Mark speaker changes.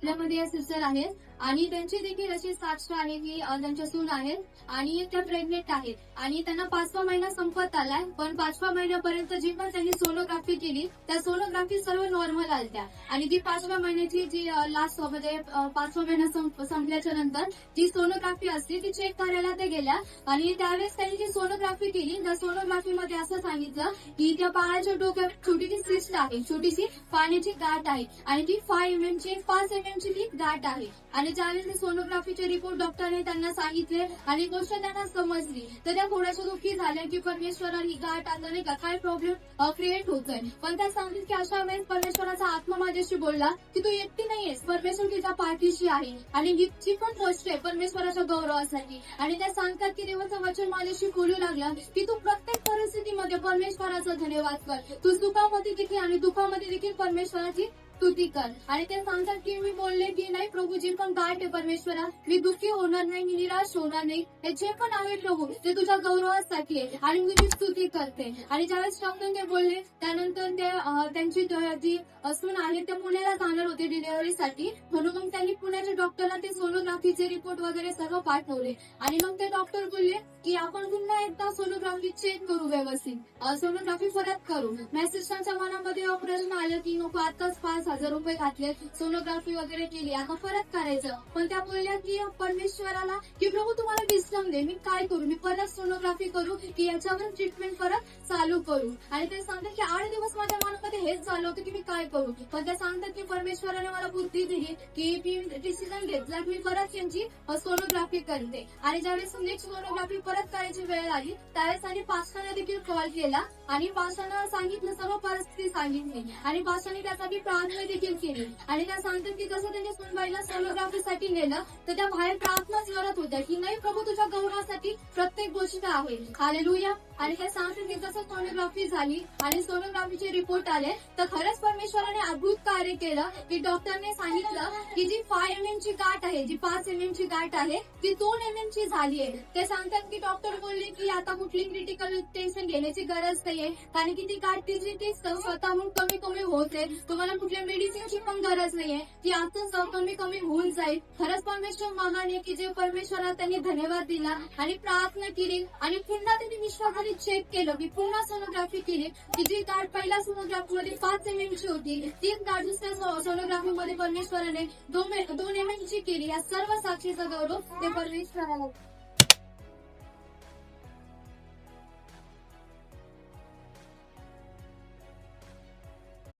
Speaker 1: आपल्यामध्ये या सिस्टर आहेत आणि त्यांची देखील अशी साक्ष आहे की त्यांच्या सून आहेत आणि त्या प्रेग्नेंट आहेत आणि त्यांना 5वा महिना संपत आलाय, पण 5व्या महिन्यापर्यंत जी पण त्यांनी सोनोग्राफी केली त्या सोनोग्राफी सर्व नॉर्मल आल्या आणि जी 5व्या महिन्याची जी लास्ट म्हणजे 5वा महिना संपल्याच्या नंतर जी सोनोग्राफी असते ती चेक करायला ते गेल्या आणि त्यावेळेस त्यांनी जी सोनोग्राफी केली त्या सोनोग्राफीमध्ये असं सांगितलं की त्या बाळाच्या डोक्यावर छोटीशी सिस्ट आहे, छोटीशी पाण्याची गाठ आहे आणि ती 5 ची 5 ची ती गाठ आहे आणि ज्यावेळेस सोनोग्राफीचे रिपोर्ट डॉक्टरने त्यांना सांगितले आणि गोष्ट त्यांना समजली तर त्या थोड्याशा दुःखी झाल्या की परमेश्वराने ही गाठ आता नाही का काय प्रॉब्लेम क्रिएट होतोय, पण त्या सांगतील की अशा वेळेस परमेश्वराचा आत्मा माझ्याशी बोलला की तू एकटी नाहीयेस, परमेश्वर तुझ्या पाठीशी आहे आणि जी पण गोष्ट आहे परमेश्वराच्या गौरवासाठी आणि त्या सांगतात की देवाचं वचन माझ्याशी बोलू लागलं की तू प्रत्येक परिस्थितीमध्ये परमेश्वराचा धन्यवाद कर, तू सुखामध्ये देखील आणि दुःखामध्ये देखील परमेश्वराची स्तुती कर आणि ते सांगतात की मी बोलले की नाही प्रभू जी पण गाठ आहे परमेश्वरा मी दुःखी होणार नाही, मी निराश होणार नाही, हे जे पण आहे प्रभू ते तुझ्या गौरवासाठी आहे आणि मी तुझी स्तुती करते आणि ज्यावेळेस डॉक्टर ते बोलले त्यानंतर ते त्यांची जी सून आहे ते पुण्याला जाणार होते डिलिव्हरीसाठी म्हणून मग त्यांनी पुण्याच्या डॉक्टरला ते सोनोग्राफीचे रिपोर्ट वगैरे सर्व पाठवले आणि मग ते डॉक्टर बोलले की आपण पुन्हा एकदा सोनोग्राफी चेक करू, व्यवस्थित सोनोग्राफी परत करू. मॅसिस्टरांच्या मनामध्ये प्रश्न आला की नको आताच 5,000 रुपये घातले, सोनोग्राफी वगैरे केली, आता परत करायचं, पण त्या बोलल्या की परमेश्वराला की प्रभू तुम्हाला विश्राम दे, मी काय करू, मी परत सोनोग्राफी करू की याच्यावर ट्रीटमेंट परत चालू करू आणि ते सांगतात की 8 दिवस माझ्या मनामध्ये हेच झालं होतं की मी काय करू, पण ते सांगतात की परमेश्वराने मला बुद्धी दिली की मी डिसिजन घेतला की मी परत त्यांची सोनोग्राफी करते आणि ज्यावेळेस नेक्स्ट सोनोग्राफी परत करायची वेळ आली त्यावेळेस त्यांनी पास्टरला देखील कॉल केला आणि पास्टरला सांगितलं, सर्व परिस्थिती सांगितली आणि पास्टरने त्यासाठी प्रार्थना देखील केली आणि त्या सांगतात की जसं त्यांच्या सुनबाईला सोनोग्राफीसाठी नेलं तर त्या बाहेर प्रार्थनाच करत होत्या की नाही प्रभू तुझ्या गौरवासाठी प्रत्येक गोष्ट आहे, हालेलुया. आणि ते सांगतात की जसं सोनोग्राफी झाली आणि सोनोग्राफीचे रिपोर्ट आले तर खरंच परमेश्वराने अद्भुत कार्य केलं की डॉक्टरने सांगितलं की जी 5 ची गाठ आहे, जी 5 ची गाठ आहे ती 2 ची झाली आहे. ते सांगतात की डॉक्टर बोलले की आता कुठली क्रिटिकल टेन्शन घेण्याची गरज नाहीये कारण की ती गाठ तिची ती स्वतःहून कमी कमी होत आहे, तुम्हाला कुठल्या मेडिसिनची पण गरज नाहीये, ती आता कमी कमी होऊन जाईल. खरंच परमेश्वर महान आहे की जे परमेश्वराला त्यांनी धन्यवाद दिला आणि प्रार्थना केली आणि पुन्हा त्यांनी विश्वासाने चेक केलं की पुन्हा सोनोग्राफी केली की जी गाठ पहिल्या सोनोग्राफी मध्ये 5 ची होती तीच गाठ दुसऱ्या सोनोग्राफी मध्ये परमेश्वराने 2 ची केली. या सर्व साक्षीचा गौरव ते परमेश्वराला